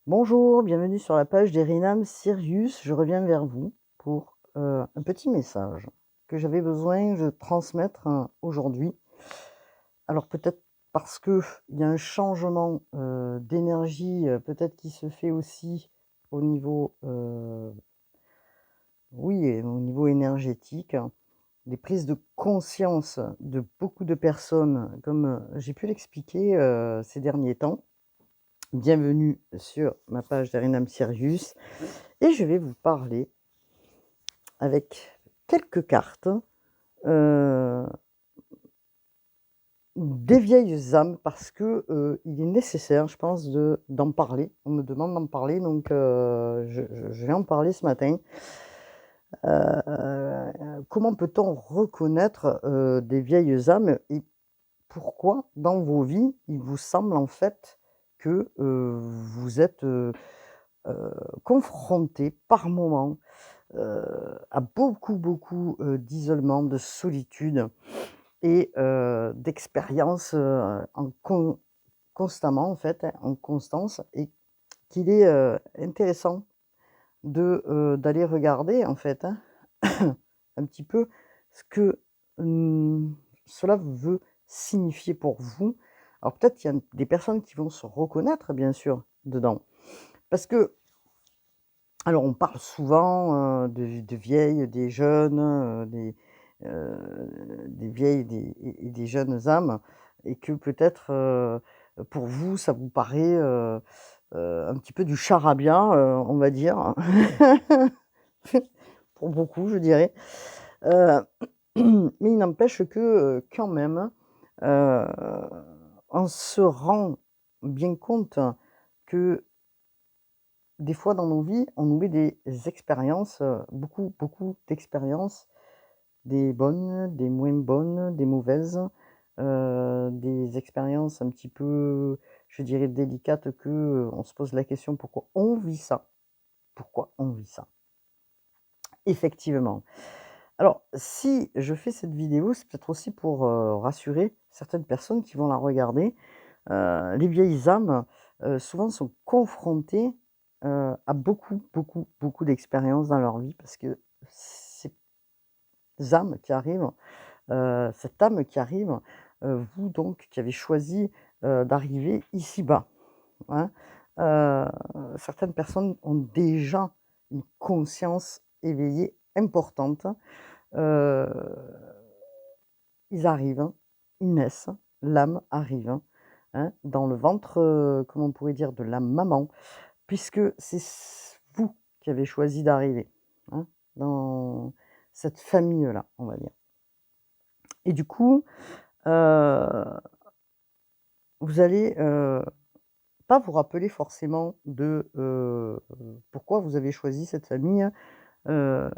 Bonjour, bienvenue sur la page d'Erinam Sirius. Je reviens vers vous pour un petit message que j'avais besoin de transmettre aujourd'hui. Alors peut-être parce que il y a un changement d'énergie, peut-être qui se fait aussi au niveau, oui, au niveau énergétique, des prises de conscience de beaucoup de personnes, comme j'ai pu l'expliquer ces derniers temps. Bienvenue sur ma page d'Erinam Sirius. Et je vais vous parler avec quelques cartes, heu, des vieilles âmes parce que, il est nécessaire, je pense, d'en parler. On me demande d'en parler donc je vais en parler ce matin. Comment peut-on reconnaître, des vieilles âmes et pourquoi dans vos vies, il vous semble en fait que, vous êtes, confrontés par moments à beaucoup, d'isolement, de solitude et d'expériences, constamment en fait, hein, en constance et qu'il est, intéressant d'aller regarder en fait, hein, un petit peu ce que, cela veut signifier pour vous. Alors peut-être il y a des personnes qui vont se reconnaître bien sûr dedans. Parce que alors on parle souvent, de vieilles, des jeunes, des vieilles et des jeunes âmes et que peut-être, pour vous, ça vous paraît, un petit peu du charabia, on va dire. Pour beaucoup, je dirais. Heu, mais il n'empêche que, quand même, heu, on se rend bien compte que des fois dans nos vies, on nous met des expériences, beaucoup d'expériences, des bonnes, des moins bonnes, des mauvaises, des expériences un petit peu, je dirais délicates que, on se pose la question: «Pourquoi on vit ça? Pourquoi on vit ça?» Effectivement. Alors si je fais cette vidéo, c'est peut-être aussi pour, rassurer certaines personnes qui vont la regarder. Les vieilles âmes, souvent sont confrontées, à beaucoup d'expériences dans leur vie parce que ces âmes qui arrivent, cette âme qui arrive, vous donc qui avez choisi, d'arriver ici-bas, hein, heu, certaines personnes ont déjà une conscience éveillée importante, heu, ils arrivent, ils naissent, l'âme arrive, hein, dans le ventre, comment on pourrait dire? De la maman, puisque c'est vous qui avez choisi d'arriver, hein, dans cette famille-là, on va dire et du coup, heu, vous allez, pas vous rappeler forcément de, pourquoi vous avez choisi cette famille, heu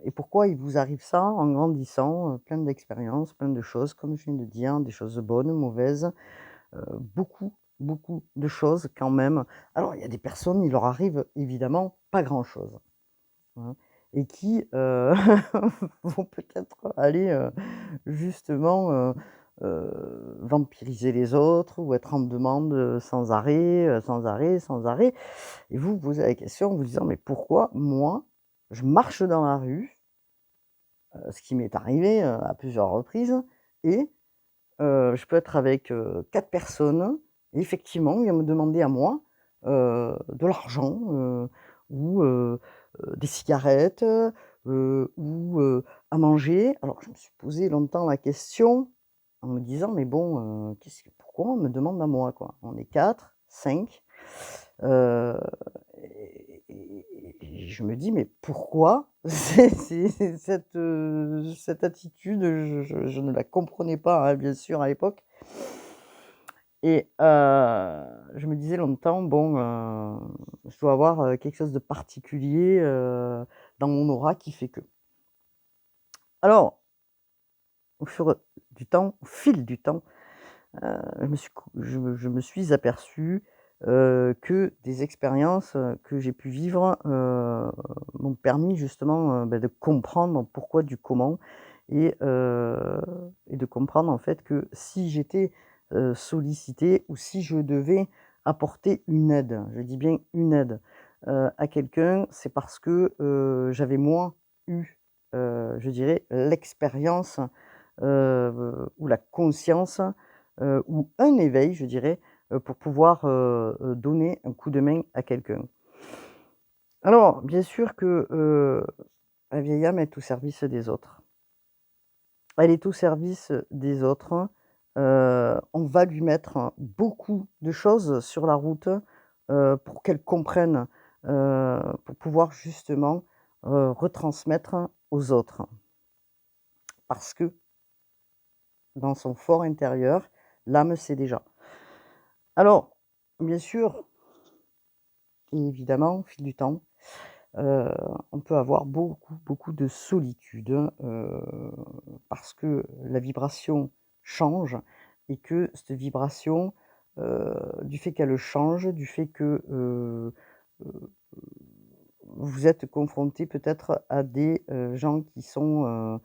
et pourquoi il vous arrive ça en grandissant, plein d'expériences, plein de choses, comme je viens de dire, des choses bonnes, mauvaises. Beaucoup de choses quand même. Alors il y a des personnes, il leur arrive évidemment pas grand-chose, hein et qui, vont peut-être aller, justement, vampiriser les autres ou être en demande, sans arrêt, sans arrêt et vous vous posez la question en vous disant: «Mais pourquoi moi, je marche dans la rue?» Ce qui m'est arrivé, à plusieurs reprises et je peux être avec, 4 personnes et effectivement, on vient me demander à moi, de l'argent, ou des cigarettes, ou à manger. Alors je me suis posé longtemps la question en me disant: «Mais bon, qu'est-ce que pourquoi on me demande à moi, quoi? On est 4, 5, heu et je me dis: «Mais pourquoi?» C'est cette attitude, je ne la comprenais pas, hein, bien sûr, à l'époque et je me disais longtemps: «Bon, je dois avoir, quelque chose de particulier, dans mon aura qui fait que». Alors, au fur du temps, au fil du temps, je me suis aperçu, que des expériences, que j'ai pu vivre, m'ont permis justement, de comprendre pourquoi du comment et de comprendre en fait que si j'étais, sollicitée ou si je devais apporter une aide, je dis bien une aide, à quelqu'un, c'est parce que, j'avais moi eu, je dirais l'expérience, ou la conscience, ou un éveil, je dirais, pour pouvoir, donner un coup de main à quelqu'un. Alors, bien sûr que, la vieille âme est au service des autres. Elle est au service des autres. On va lui mettre beaucoup de choses sur la route, pour qu'elle comprenne, pour pouvoir justement, retransmettre aux autres. Parce que dans son fort intérieur, l'âme sait déjà. Alors, bien sûr et évidemment, au fil du temps, heu, on peut avoir beaucoup, beaucoup de solitude, parce que la vibration change et que cette vibration, du fait qu'elle change, du fait que, heu, vous êtes confronté peut-être à des, gens qui sont,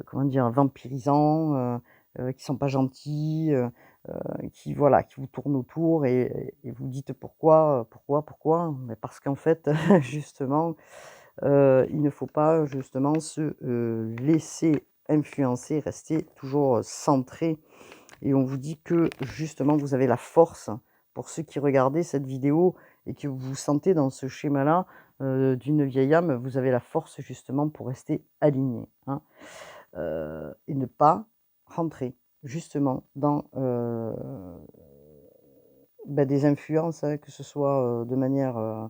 comment dire? Vampirisants, qui sont pas gentils, qui voilà, qui vous tournent autour et vous dites: «Pourquoi, pourquoi, pourquoi?» Mais parce qu'en fait, justement, il ne faut pas justement se, laisser influencer, rester toujours, centré et on vous dit que justement vous avez la force, pour ceux qui regardaient cette vidéo et que vous vous sentez dans ce schéma-là, d'une vieille âme, vous avez la force justement pour rester aligné, hein, et ne pas rentrer justement dans, des influences, hein, que ce soit, de manière, heu,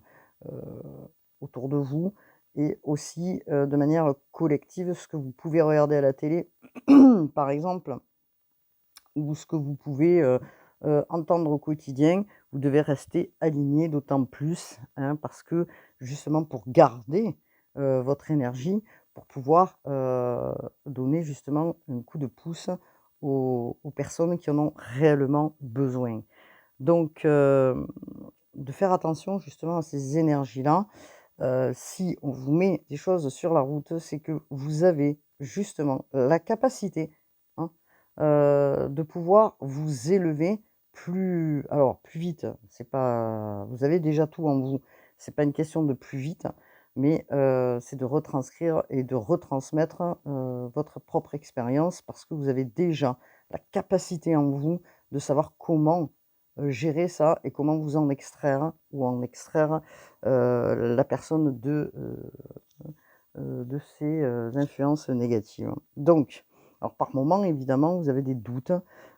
autour de vous et aussi, de manière collective, ce que vous pouvez regarder à la télé, par exemple, ou ce que vous pouvez, entendre au quotidien. Vous devez rester aligné, d'autant plus, hein, parce que justement pour garder, votre énergie, pour pouvoir, donner justement un coup de pouce aux personnes qui en ont réellement besoin. Donc, de faire attention justement à ces énergies-là. Si on vous met des choses sur la route, c'est que vous avez justement la capacité, hein, de pouvoir vous élever plus vite, c'est pas vous avez déjà tout en vous. C'est pas une question de plus vite, mais c'est de retranscrire et de retransmettre, votre propre expérience parce que vous avez déjà la capacité en vous de savoir comment, gérer ça et comment vous en extraire ou en extraire, la personne de ces, influences négatives. Donc, alors par moment évidemment vous avez des doutes,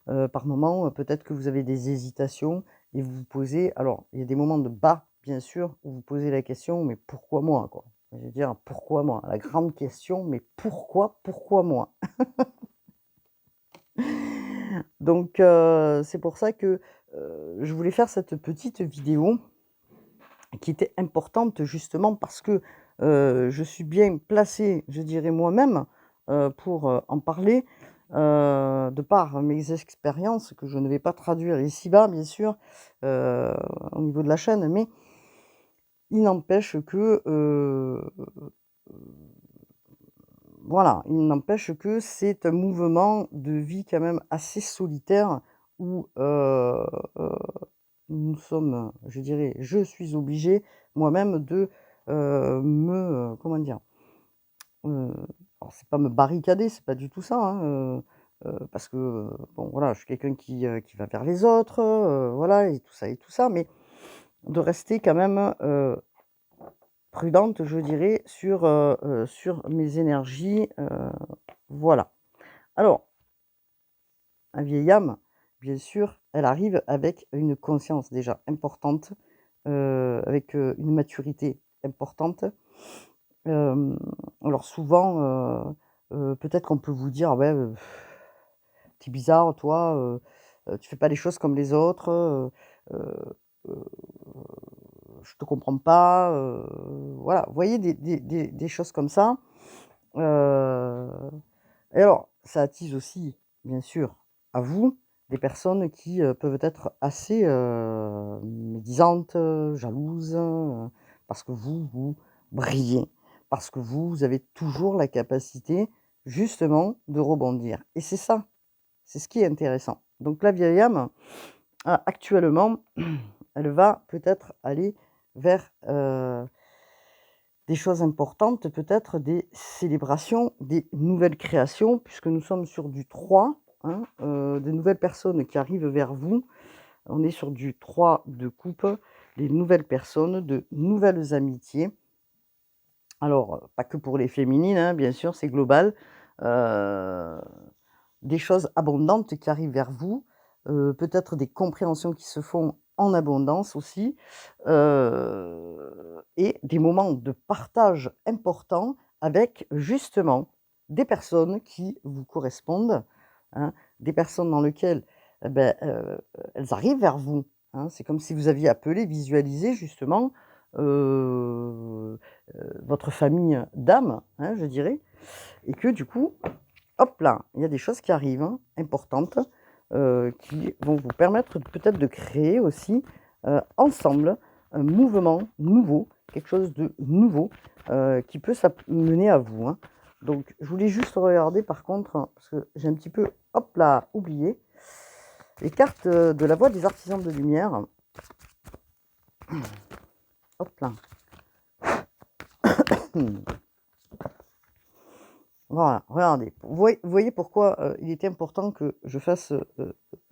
par moment, peut-être que vous avez des hésitations et vous vous posez alors il y a des moments de bas bien sûr où vous posez la question: «Mais pourquoi moi?» quoi. Je veux dire: «Pourquoi moi?» La grande question: «Mais pourquoi moi?» Donc, c'est pour ça que, je voulais faire cette petite vidéo qui était importante justement parce que, je suis bien placée, je dirais moi-même, pour, en parler, de par mes expériences que je ne vais pas traduire ici-bas bien sûr, heu, au niveau de la chaîne, mais il n'empêche que, voilà, il n'empêche que c'est un mouvement de vie quand même assez solitaire où, heu, nous sommes, je dirais, je suis obligée moi-même de, comment dire? Heu, alors c'est pas me barricader, c'est pas du tout ça, hein, parce que, bon voilà, je suis quelqu'un qui va vers les autres, voilà et tout ça, mais de rester quand même, prudente, je dirais, sur mes énergies, voilà. Alors, la vieille âme, bien sûr, elle arrive avec une conscience déjà importante, avec, une maturité importante. Alors souvent, peut-être qu'on peut vous dire: «Ouais, tu bizarre toi, tu fais pas les choses comme les autres, heu, je te comprends pas», voilà, vous voyez des choses comme ça. Heu et alors ça attise aussi, bien sûr, à vous, des personnes qui, peuvent être assez, médisantes, jalouses, parce que vous brillez. Parce que vous avez toujours la capacité, justement, de rebondir et c'est ça, c'est ce qui est intéressant. Donc la vieille âme, actuellement, elle va peut-être aller vers, des choses importantes, peut-être des célébrations, des nouvelles créations, puisque nous sommes sur du 3, hein, des nouvelles personnes qui arrivent vers vous. On est sur du 3 de coupe, des nouvelles personnes, de nouvelles amitiés. Alors, pas que pour les féminines, hein, bien sûr, c'est global. Heu, des choses abondantes qui arrivent vers vous, peut-être des compréhensions qui se font en abondance aussi, et des moments de partage importants avec justement des personnes qui vous correspondent, hein, des personnes dans lesquelles, elles arrivent vers vous, hein. C'est comme si vous aviez appelé, visualisé justement, votre famille d'âme, hein, je dirais, et que du coup, hop là, il y a des choses qui arrivent, hein, importantes, qui vont vous permettre peut-être de créer aussi, ensemble, un mouvement nouveau, quelque chose de nouveau, qui peut mener à vous, hein. Donc je voulais juste regarder par contre, hein, parce que j'ai un petit peu, hop là, oublié, les cartes, de la voix des artisans de lumière. Hop là. Voilà, regardez. Vous voyez pourquoi, il était important que je fasse,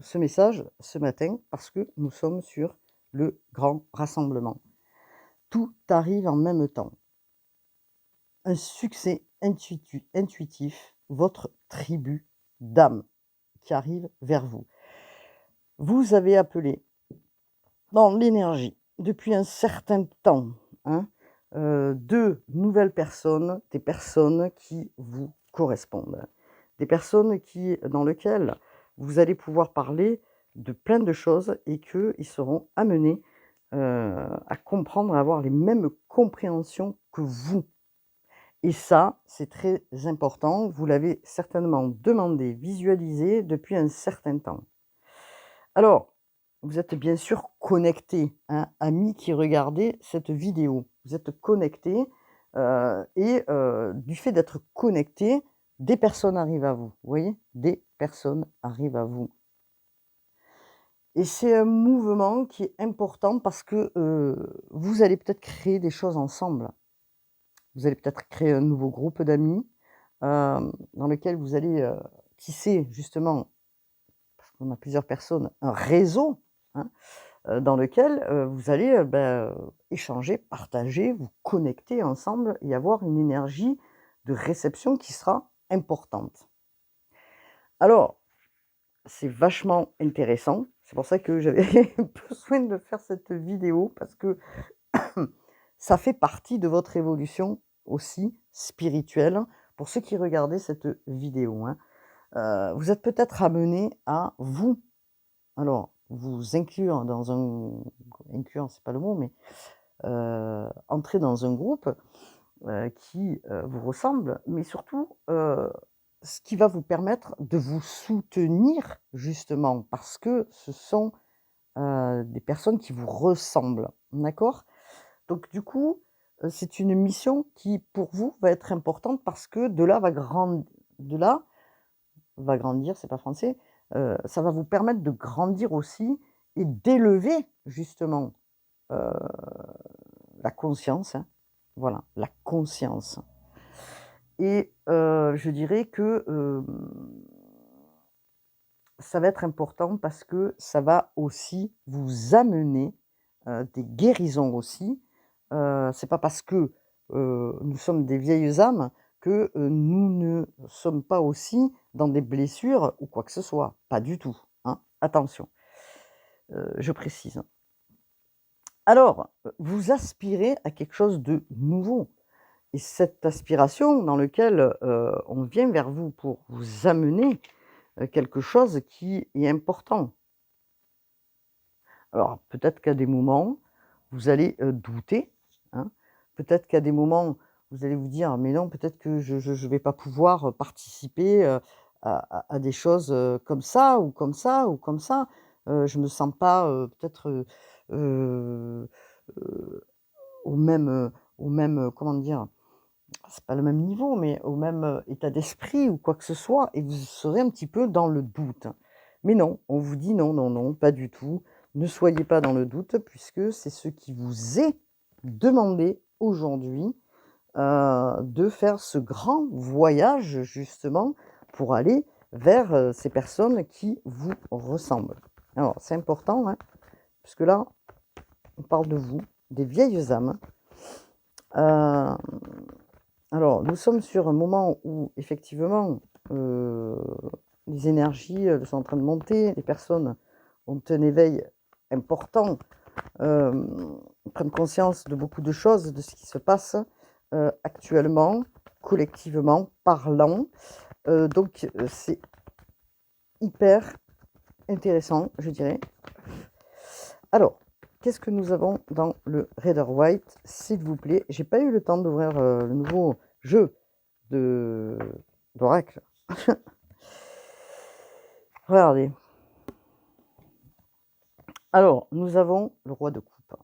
ce message ce matin, parce que nous sommes sur le grand rassemblement. Tout arrive en même temps. Un succès intuitif, votre tribu d'âme qui arrive vers vous. Vous avez appelé dans l'énergie depuis un certain temps, hein, 2 nouvelles personnes, des personnes qui vous correspondent. Des personnes dans lesquelles vous allez pouvoir parler de plein de choses et qu'ils seront amenés, à comprendre, à avoir les mêmes compréhensions que vous. Et ça, c'est très important. Vous l'avez certainement demandé, visualisé depuis un certain temps. Alors, vous êtes bien sûr connectés, hein, amis qui regardez cette vidéo. Vous êtes connectés, et du fait d'être connectés, des personnes arrivent à vous. Vous voyez? Des personnes arrivent à vous. Et c'est un mouvement qui est important parce que, vous allez peut-être créer des choses ensemble. Vous allez peut-être créer un nouveau groupe d'amis, dans lequel vous allez, tisser justement, parce qu'on a plusieurs personnes, un réseau, hein, dans lequel, vous allez, échanger, partager, vous connecter ensemble et avoir une énergie de réception qui sera importante. Alors, c'est vachement intéressant. C'est pour ça que j'avais besoin de faire cette vidéo parce que ça fait partie de votre évolution aussi spirituelle pour ceux qui regardaient cette vidéo, hein. Vous êtes peut-être amenés à alors vous inclure dans inclure, c'est pas le mot, mais entrer dans un groupe, qui, vous ressemble, mais surtout, ce qui va vous permettre de vous soutenir justement parce que ce sont, des personnes qui vous ressemblent, d'accord? Donc du coup, c'est une mission qui pour vous va être importante parce que de là va grandir, c'est pas français, ça va vous permettre de grandir aussi et d'élever justement, heu, la conscience, hein. Voilà, la conscience. Et je dirais que, ça va être important parce que ça va aussi vous amener, des guérisons aussi. C'est pas parce que, nous sommes des vieilles âmes que, nous ne sommes pas aussi dans des blessures ou quoi que ce soit. Pas du tout, hein, attention, je précise. Alors, vous aspirez à quelque chose de nouveau et cette aspiration dans lequel, on vient vers vous pour vous amener, quelque chose qui est important. Alors peut-être qu'à des moments, vous allez, douter, hein. Peut-être qu'à des moments, vous allez vous dire: «Mais non, peut-être que je vais pas pouvoir, participer, à des choses, comme ça ou comme ça ou comme ça. Je me sens pas, peut-être, heu heu, au même, comment dire? C'est pas le même niveau, mais au même, état d'esprit ou quoi que ce soit et vous serez un petit peu dans le doute. Mais non, on vous dit: «Non, non, non, pas du tout. ne soyez pas dans le doute puisque c'est ce qui vous est demandé aujourd'hui, de faire ce grand voyage justement pour aller vers, ces personnes qui vous ressemblent. Alors c'est important, hein, puisque là, on parle de vous, des vieilles âmes. Hem, alors nous sommes sur un moment où effectivement, les énergies, sont en train de monter, les personnes ont un éveil important, prennent conscience de beaucoup de choses, de ce qui se passe, actuellement, collectivement parlant, donc c'est hyper intéressant, je dirais. Alors, qu'est-ce que nous avons dans le Rider White, s'il vous plaît? J'ai pas eu le temps d'ouvrir, le nouveau jeu de d'oracle. Regardez. Alors, nous avons le roi de coupe.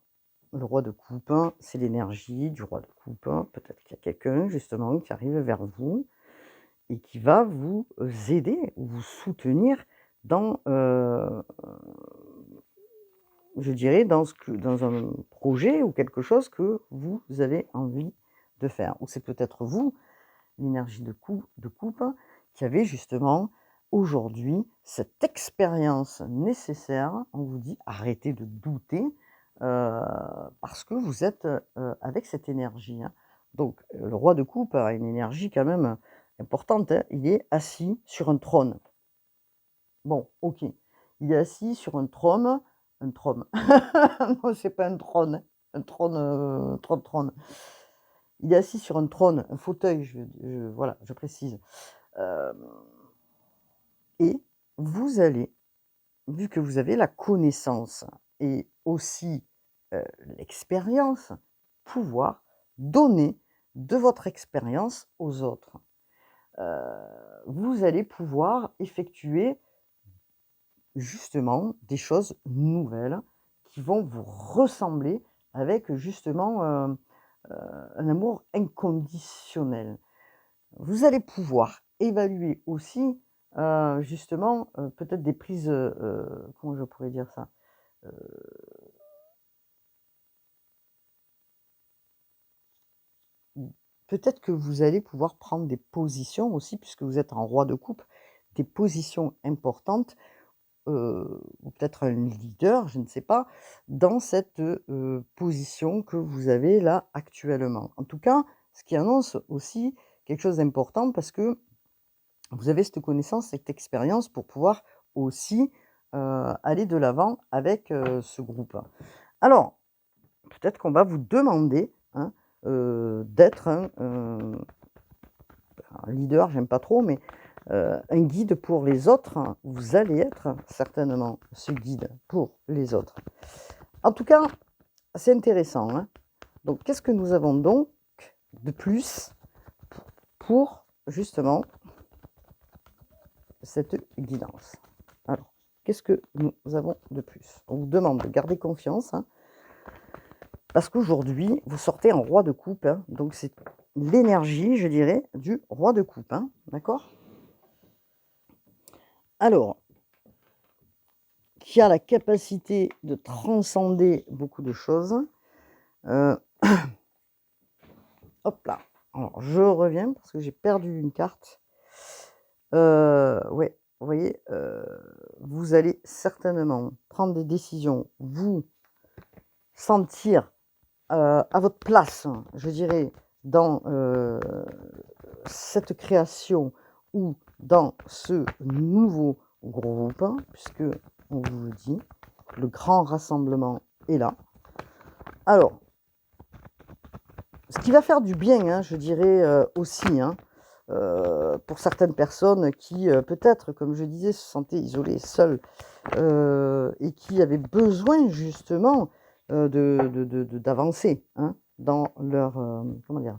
Le roi de coupe, c'est l'énergie du roi de coupe. Peut-être qu'il y a quelqu'un justement qui arrive vers vous et qui va vous aider ou vous soutenir dans, je dirais dans un projet ou quelque chose que vous avez envie de faire. Ou c'est peut-être vous, l'énergie de coupe, qui avez justement aujourd'hui cette expérience nécessaire. On vous dit: «Arrêtez de douter», parce que vous êtes, avec cette énergie, hein. Donc, le roi de coupe a une énergie quand même importante, hein. Il est assis sur un trône. Bon, OK. Il est assis sur un trône. Non, c'est pas un trône, hein, un trône, trône. Il est assis sur un trône, un fauteuil, voilà, je précise. Hem Et vous allez, vu que vous avez la connaissance et aussi, l'expérience, pouvoir donner de votre expérience aux autres. Heu, Vous allez pouvoir effectuer justement des choses nouvelles qui vont vous ressembler avec justement, un amour inconditionnel. Vous allez pouvoir évaluer aussi, justement, peut-être des prises, comment je pourrais dire ça? Heu, Peut-être que vous allez pouvoir prendre des positions aussi, puisque vous êtes en roi de coupe, des positions importantes, ou peut-être un leader, je ne sais pas, dans cette, position que vous avez là actuellement. En tout cas, ce qui annonce aussi quelque chose d'important parce que vous avez cette connaissance, cette expérience pour pouvoir aussi, aller de l'avant avec, ce groupe. Alors, peut-être qu'on va vous demander, hein, d'être un leader, j'aime pas trop, mais, un guide pour les autres. Vous allez être certainement ce guide pour les autres. En tout cas, c'est intéressant, hein. Donc qu'est-ce que nous avons donc de plus pour justement cette guidance? Alors, qu'est-ce que nous avons de plus? On vous demande de garder confiance, hein, parce qu'aujourd'hui, vous sortez en roi de coupe, hein, donc c'est l'énergie, je dirais, du roi de coupe, hein, d'accord? Alors, qui a la capacité de transcender beaucoup de choses, heu, hop là. Alors je reviens parce que j'ai perdu une carte. Ouais, vous voyez, vous allez certainement prendre des décisions, vous sentir, à votre place, je dirais, dans, cette création ou dans ce nouveau groupe, puisque on vous le dit, le grand rassemblement est là. Alors, ce qui va faire du bien, hein, je dirais, aussi, hein, pour certaines personnes qui, peut-être, comme je disais, se sentaient isolées, seules, et qui avaient besoin justement, d'avancer, hein, dans leur, comment dire?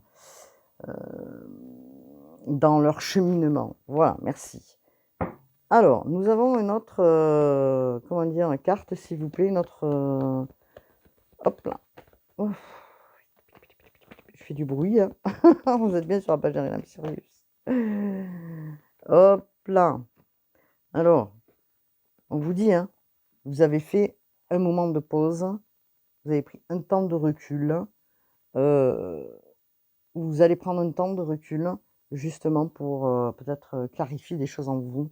Dans leur cheminement. Voilà, merci. Alors, nous avons une autre, comment dire? Carte, s'il vous plaît, notre, hop là. Ouf, je fais du bruit, hein. Vous êtes bien sur la page d'Ariane Sirius. Hop là. Alors, on vous dit, hein, vous avez fait un moment de pause, vous avez pris un temps de recul, vous allez prendre un temps de recul, justement pour, peut-être, clarifier des choses en vous,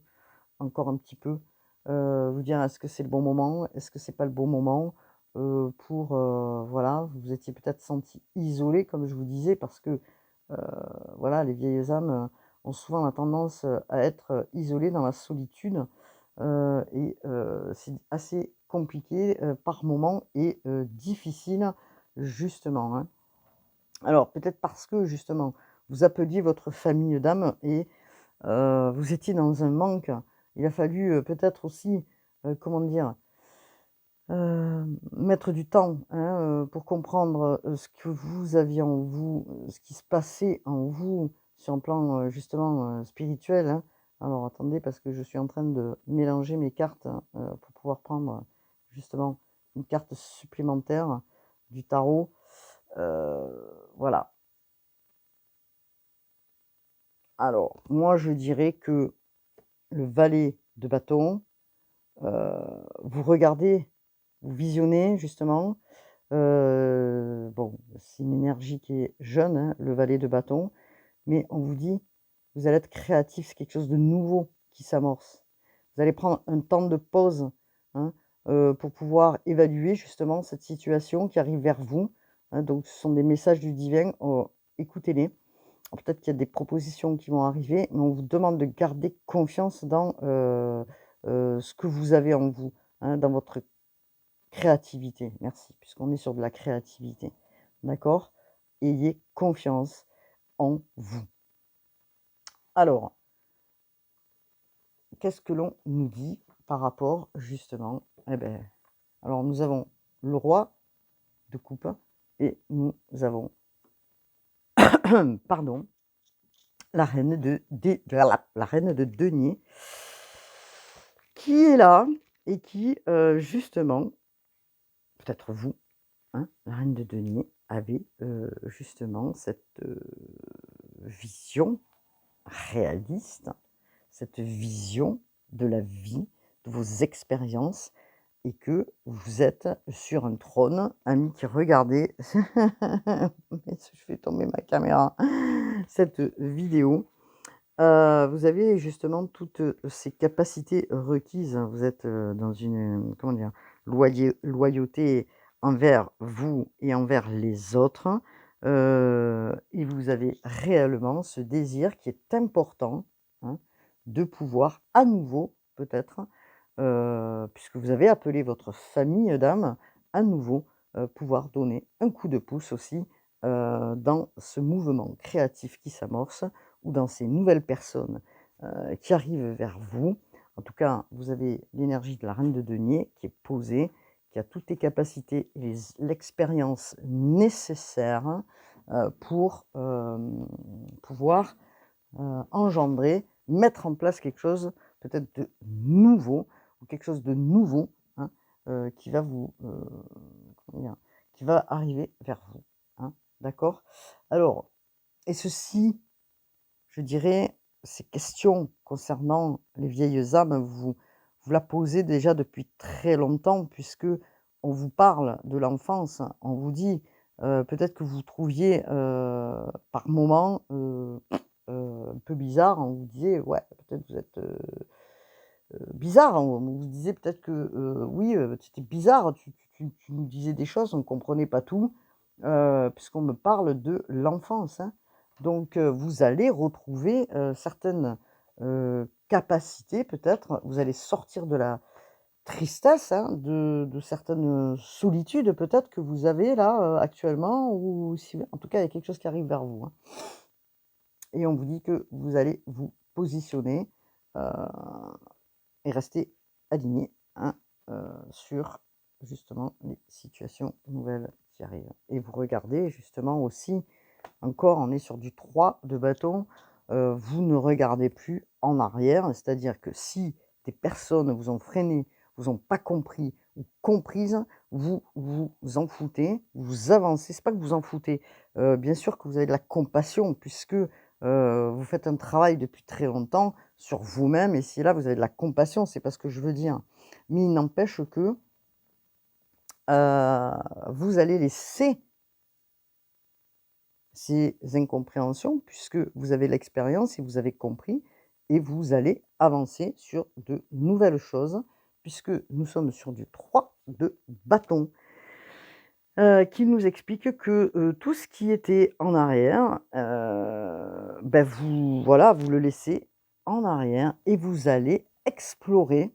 encore un petit peu. Vous dire: «Est-ce que c'est le bon moment? Est-ce que c'est pas le bon moment?» Pour, voilà, vous vous étiez peut-être senti isolé comme je vous disais parce que, heu, voilà, les vieilles âmes, ont souvent la tendance, à être, isolées dans la solitude, c'est assez compliqué, par moments et difficile justement, hein. Alors peut-être parce que justement, vous appeliez votre famille d'âmes et vous étiez dans un manque. Il a fallu, peut-être aussi, comment dire? Mettre du temps, hein, pour comprendre, ce que vous aviez en vous, ce qui se passait en vous sur un plan, justement, spirituel, hein. Alors attendez parce que je suis en train de mélanger mes cartes, pour pouvoir prendre, justement une carte supplémentaire du tarot. Voilà. Alors moi je dirais que le valet de bâton, heu, vous regardez, vous visionnez justement. Bon, c'est une énergie qui est jeune, hein, le valet de bâton, mais on vous dit: «Vous allez être créatif», c'est quelque chose de nouveau qui s'amorce. Vous allez prendre un temps de pause, hein, pour pouvoir évaluer justement cette situation qui arrive vers vous, hein, donc ce sont des messages du divin, écoutez-les. Peut-être qu'il y a des propositions qui vont arriver, mais on vous demande de garder confiance dans, ce que vous avez en vous, hein, dans votre créativité, merci, puisqu'on est sur de la créativité. D'accord? Ayez confiance en vous. Alors, qu'est-ce que l'on nous dit par rapport justement? Eh ben, alors nous avons le roi de coupe et nous avons, pardon, la reine la reine de denier qui est là et qui, justement, peut-être vous, hein, la reine de denier, avez, justement cette, vision réaliste, cette vision de la vie, de vos expériences et que vous êtes sur un trône. Amis qui regardez, je fais tomber ma caméra, cette vidéo. Vous avez justement toutes, ces capacités requises. Vous êtes, dans une, comment dire? Loyauté envers vous et envers les autres, et vous avez réellement ce désir qui est important, hein, de pouvoir à nouveau peut-être, puisque vous avez appelé votre famille d'âmes, à nouveau, pouvoir donner un coup de pouce aussi, dans ce mouvement créatif qui s'amorce ou dans ces nouvelles personnes, qui arrivent vers vous. En tout cas, vous avez l'énergie de la reine de denier qui est posée, qui a toutes les capacités et l'expérience nécessaire, pour, pouvoir, engendrer, mettre en place quelque chose peut-être de nouveau ou quelque chose de nouveau, hein, qui va vous, comment dire? Qui va arriver vers vous, hein, d'accord? Alors et ceci, je dirais, ces questions concernant les vieilles âmes, vous la posez déjà depuis très longtemps puisque on vous parle de l'enfance. On vous dit, peut-être que vous trouviez, par moments, un peu bizarre. On vous disait: «Ouais, peut-être vous êtes, bizarre». On vous disait peut-être que, oui, tu bizarre, tu nous disais des choses, on ne comprenait pas tout, puisqu'on me parle de l'enfance, hein. Donc vous allez retrouver, certaines, capacités peut-être. Vous allez sortir de la tristesse, hein, de certaines, solitudes peut-être que vous avez là, actuellement ou si en tout cas, il y a quelque chose qui arrive vers vous, hein et on vous dit que vous allez vous positionner, heu et rester aligné, hein, sur justement les situations nouvelles qui arrivent et vous regardez justement aussi, encore on est sur du 3 de bâton, vous ne regardez plus en arrière. C'est-à-dire que si des personnes vous ont freiné, vous ont pas compris ou comprises, vous vous en foutez, vous avancez. C'est pas que vous en foutez, bien sûr que vous avez de la compassion puisque, vous faites un travail depuis très longtemps sur vous-même et si là vous avez de la compassion, c'est pas ce que je veux dire. Mais il n'empêche que vous allez laisser ces incompréhensions puisque vous avez l'expérience et vous avez compris et vous allez avancer sur de nouvelles choses puisque nous sommes sur du 3 de bâton, qui nous explique que, tout ce qui était en arrière, vous voilà, vous le laissez en arrière et vous allez explorer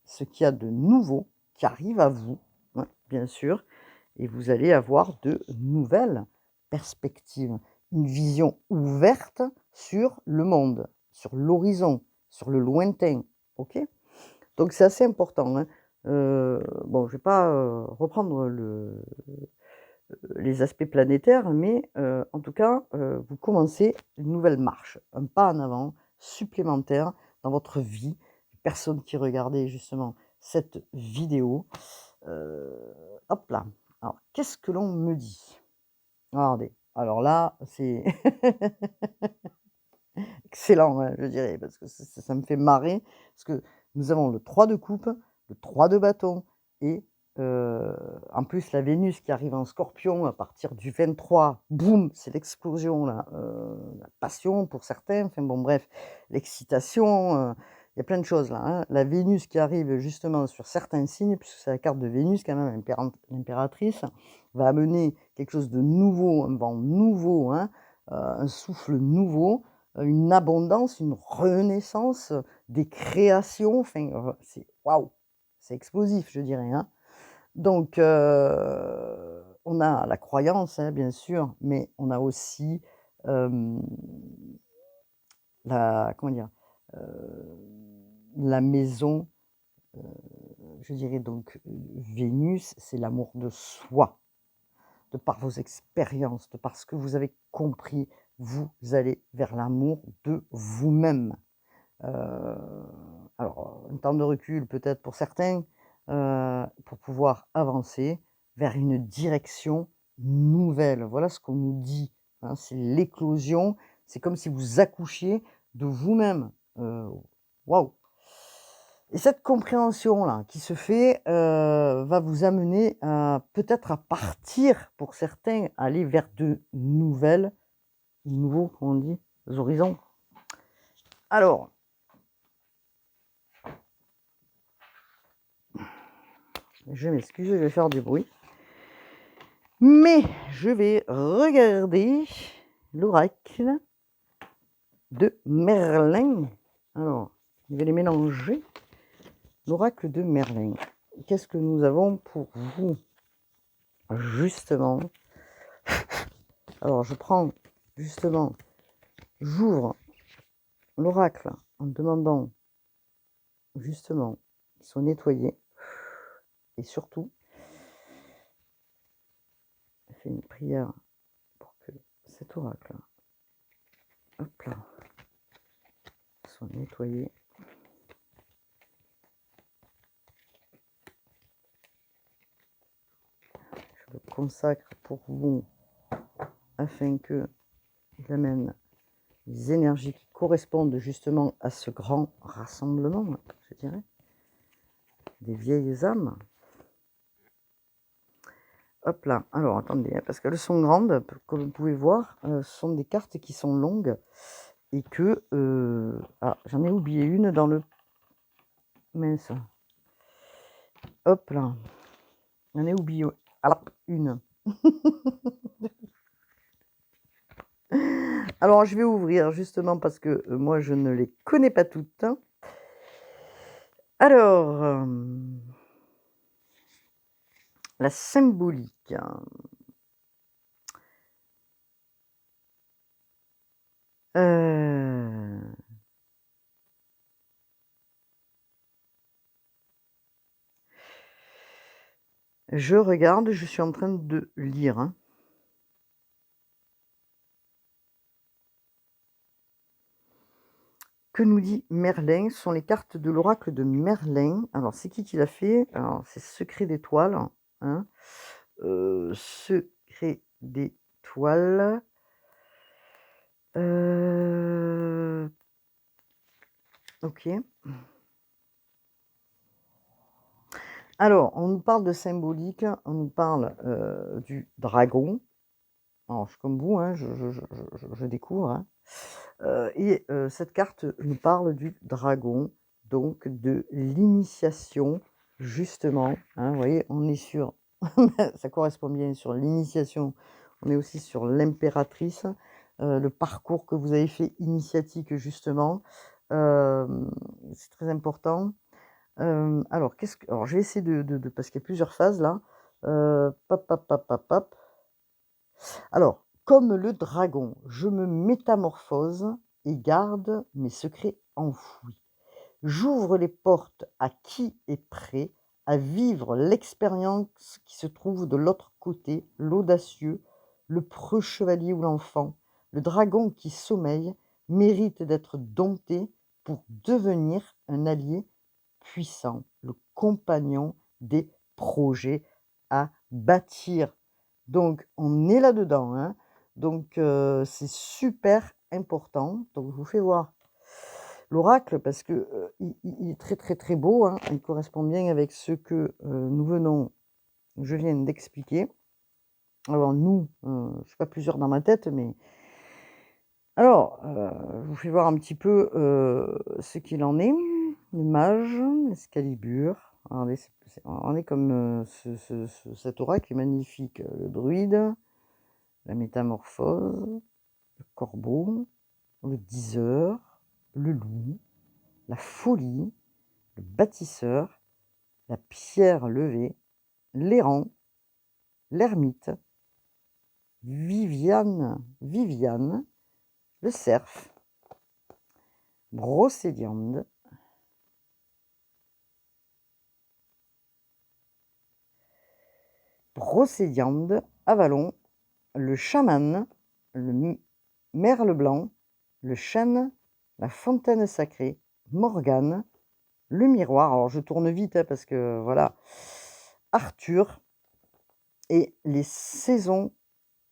ce qu'il y a de nouveau qui arrive à vous, hein, bien sûr, et vous allez avoir de nouvelles perspectives, une vision ouverte sur le monde, sur l'horizon, sur le lointain, OK? Donc c'est assez important, hein. Bon, je vais pas, reprendre les aspects planétaires, mais en tout cas, vous commencez une nouvelle marche, un pas en avant supplémentaire dans votre vie. Les personnes qui regardaient justement cette vidéo, heu, hop là. Alors qu'est-ce que l'on me dit? Regardez, alors là, c'est excellent, hein, je dirais, parce que ça me fait marrer, parce que nous avons le 3 de coupe, le 3 de bâton et en plus la Vénus qui arrive en Scorpion à partir du 23, boum, c'est l'explosion là, la passion pour certains, enfin bon bref, l'excitation, il y a plein de choses là, hein. La Vénus qui arrive justement sur certains signes, puisque c'est la carte de Vénus quand même, l'impératrice, va amener quelque chose de nouveau, un vent nouveau, hein, un souffle nouveau, une abondance, une renaissance, des créations, enfin, c'est waouh! C'est explosif, je dirais, hein. Donc on a la croyance, hein, bien sûr, mais on a aussi, hem, la comment dire? La maison, heu, je dirais donc, Vénus, c'est l'amour de soi. De par vos expériences, de par ce que vous avez compris, vous allez vers l'amour de vous-même. Heu, alors, un temps de recul peut-être pour certains, pour pouvoir avancer vers une direction nouvelle. Voilà ce qu'on nous dit, hein, c'est l'éclosion, c'est comme si vous accouchiez de vous-même. Waouh! Et cette compréhension-là qui se fait, va vous amener à peut-être à partir pour certains, aller vers de nouveaux, comment on dit? Horizons. Alors, je m'excuse, je vais faire du bruit. Mais je vais regarder l'oracle de Merlin. Alors, je vais les mélanger. L'oracle de Merlin. Qu'est-ce que nous avons pour vous? Justement. Alors, je prends justement, j'ouvre l'oracle en demandant justement qu'ils soient nettoyés et surtout, je fais une prière pour que cet oracle, hop là, soit nettoyé. Je le consacre pour vous afin que il amène les énergies qui correspondent justement à ce grand rassemblement, je dirais, des vieilles âmes. Hop là, alors attendez, hein, parce qu'elles sont grandes, comme vous pouvez voir, ce sont des cartes qui sont longues et que... ah, j'en ai oublié une dans le... Mince. Hop là, j'en ai oublié une. Alors je vais ouvrir justement parce que moi je ne les connais pas toutes. Alors, la symbolique. Euh, je regarde, je suis en train de lire, hein. Que nous dit Merlin? Ce sont les cartes de l'oracle de Merlin. Alors, c'est qui l'a fait? Alors, c'est Secret d'étoiles, hein. Secret d'étoiles. OK. Alors, on nous parle de symbolique, on nous parle, du dragon. Alors je suis comme vous, hein, je découvre, hein. Et cette carte nous parle du dragon, donc de l'initiation justement, hein. Vous voyez, on est sur ça correspond bien sur l'initiation, on est aussi sur l'impératrice, le parcours que vous avez fait initiatique justement, c'est très important. Alors qu'est-ce que alors je vais essayer de parce qu'il y a plusieurs phases là, pop, pop, pop, pop, pop. Alors, comme le dragon, je me métamorphose et garde mes secrets enfouis. J'ouvre les portes à qui est prêt à vivre l'expérience qui se trouve de l'autre côté, l'audacieux, le preux chevalier ou l'enfant. Le dragon qui sommeille mérite d'être dompté pour devenir un allié puissant, le compagnon des projets à bâtir. Donc on est là-dedans, hein. Donc c'est super important. Donc je vous fais voir l'oracle parce que, il est très, très, très beau, hein. Il correspond bien avec ce que, je viens d'expliquer. Alors nous, je suis pas plusieurs dans ma tête, mais alors, je vous fais voir un petit peu, ce qu'il en est. Le mage, l'Excalibur. Regardez, regardez comme, cet oracle est magnifique. Le druide, la métamorphose, le corbeau, le diseur, le loup, la folie, le bâtisseur, la pierre levée, l'errant, l'ermite, Viviane, le cerf, Brocéliande, Avalon, le chaman, le merle blanc, le chêne, la fontaine sacrée, Morgane, le miroir. Alors je tourne vite, hein, parce que voilà, Arthur et les saisons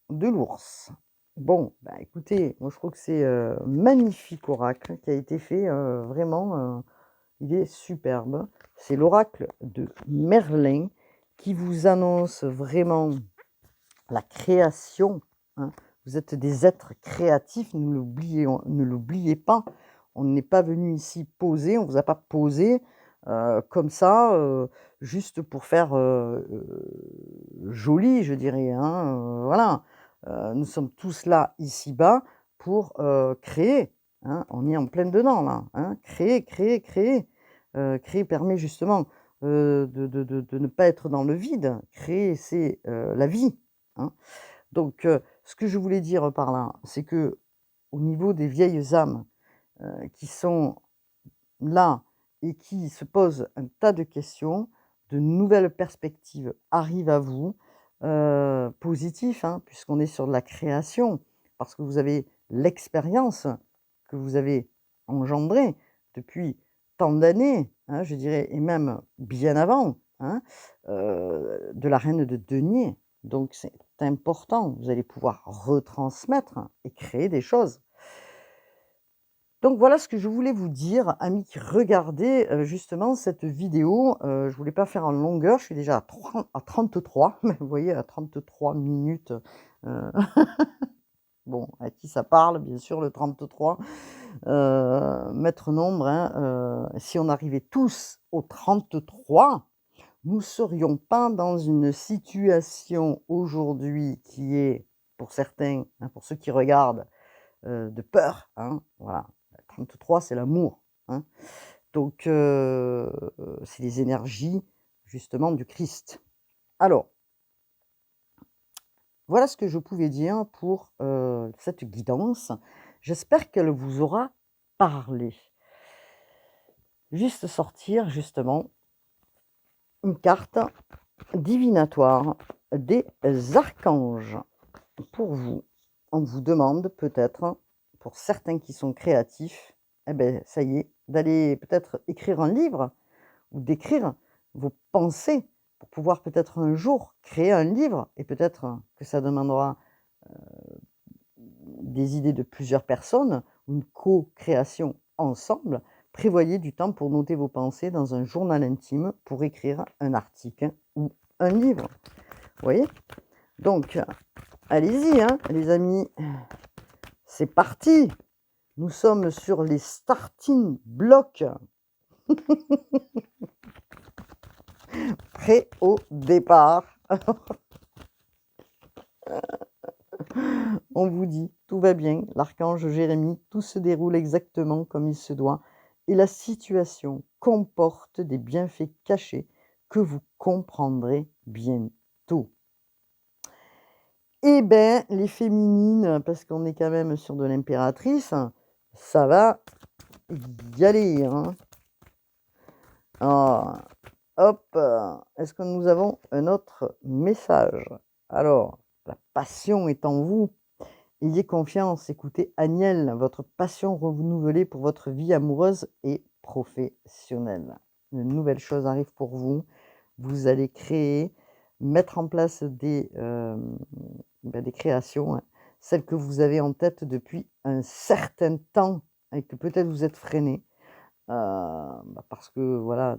de l'ours. Bon, bah écoutez, moi je trouve que c'est magnifique oracle qui a été fait, vraiment, il est superbe. C'est l'oracle de Merlin qui vous annonce vraiment la création, hein. Vous êtes des êtres créatifs, ne l'oubliez pas. On n'est pas venu ici poser, on ne vous a pas posé comme ça, juste pour faire joli, je dirais, hein, voilà. Nous sommes tous là, ici-bas, pour créer, hein. On est en plein dedans, là, hein. Créer, créer, créer. Créer permet justement de ne pas être dans le vide. Créer, c'est la vie, hein. Donc, ce que je voulais dire par là, c'est que au niveau des vieilles âmes, qui sont là et qui se posent un tas de questions, de nouvelles perspectives arrivent à vous, positifs, hein, puisqu'on est sur de la création, parce que vous avez l'expérience que vous avez engendrée depuis tant d'années, hein, je dirais, et même bien avant, hein, de la reine de denier. Donc c'est important, vous allez pouvoir retransmettre et créer des choses. Donc voilà ce que je voulais vous dire, amis qui regardez, justement cette vidéo. Je voulais pas faire en longueur, je suis déjà à 33, vous voyez, à 33 minutes, heu, bon, à qui ça parle, bien sûr, le 33, maître nombre, hein, si on arrivait tous au 33, nous serions pas dans une situation aujourd'hui qui est, pour certains, hein, pour ceux qui regardent, de peur, hein, voilà. 33, c'est l'amour, hein. Donc c'est les énergies justement du Christ. Alors, voilà ce que je pouvais dire pour, cette guidance. J'espère qu'elle vous aura parlé. Juste sortir justement une carte divinatoire des archanges pour vous. On vous demande peut-être, pour certains qui sont créatifs, eh beh, ça y est, d'aller peut-être écrire un livre ou d'écrire vos pensées pour pouvoir peut-être un jour créer un livre et peut-être que ça demandera des idées de plusieurs personnes, une co-création ensemble Prévoyez du temps pour noter vos pensées dans un journal intime pour écrire un article ou un livre. Vous voyez? Donc, allez-y, hein, les amis. C'est parti. Nous sommes sur les starting blocks. Prêt au départ. On vous dit, tout va bien, l'archange Jérémie, tout se déroule exactement comme il se doit, et la situation comporte des bienfaits cachés que vous comprendrez bientôt. Eh bien, les féminines, parce qu'on est quand même sur de l'impératrice, ça va y aller, hein. Ah, hop, est-ce que nous avons un autre message? Alors, la passion est en vous. Ayez confiance, écoutez Agnelle, votre passion renouvelée pour votre vie amoureuse et professionnelle. Une nouvelle chose arrive pour vous. Vous allez créer, mettre en place des créations, hein, celles que vous avez en tête depuis un certain temps et que peut-être vous êtes freiné. Parce que voilà,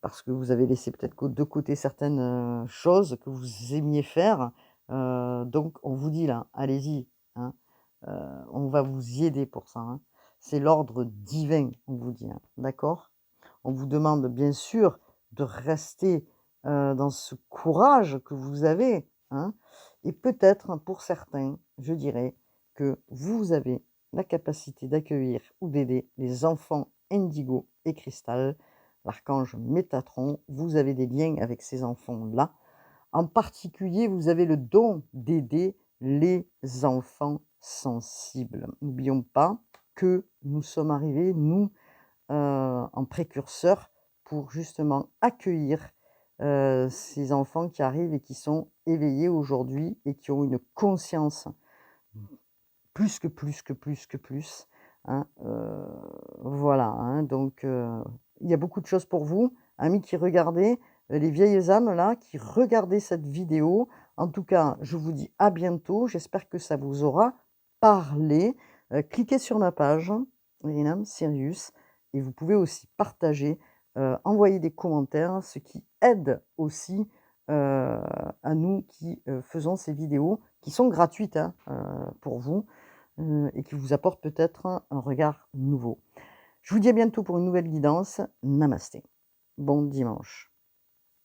parce que vous avez laissé peut-être de côté certaines choses que vous aimiez faire. Donc on vous dit là, allez-y, hein, on va vous y aider pour ça, hein. C'est l'ordre divin, on vous dit, hein, d'accord? On vous demande bien sûr de rester dans ce courage que vous avez, hein, et peut-être pour certains, je dirais que vous avez la capacité d'accueillir ou d'aider les enfants indigo et cristal, l'archange Métatron. Vous avez des liens avec ces enfants-là. En particulier, vous avez le don d'aider les enfants sensibles. N'oublions pas que nous sommes arrivés, nous, en précurseur, pour justement accueillir ces enfants qui arrivent et qui sont éveillés aujourd'hui et qui ont une conscience plus que plus, hein, voilà, hein, donc il y a beaucoup de choses pour vous, amis qui regardez, les vieilles âmes là, qui regardez cette vidéo. En tout cas, je vous dis à bientôt, j'espère que ça vous aura parlé. Cliquez sur ma page, Rinam Sirius, et vous pouvez aussi partager, envoyer des commentaires, ce qui aide aussi, à nous qui, faisons ces vidéos, qui sont gratuites, hein, pour vous. Et qui vous apporte peut-être un regard nouveau. Je vous dis à bientôt pour une nouvelle guidance. Namasté. Bon dimanche.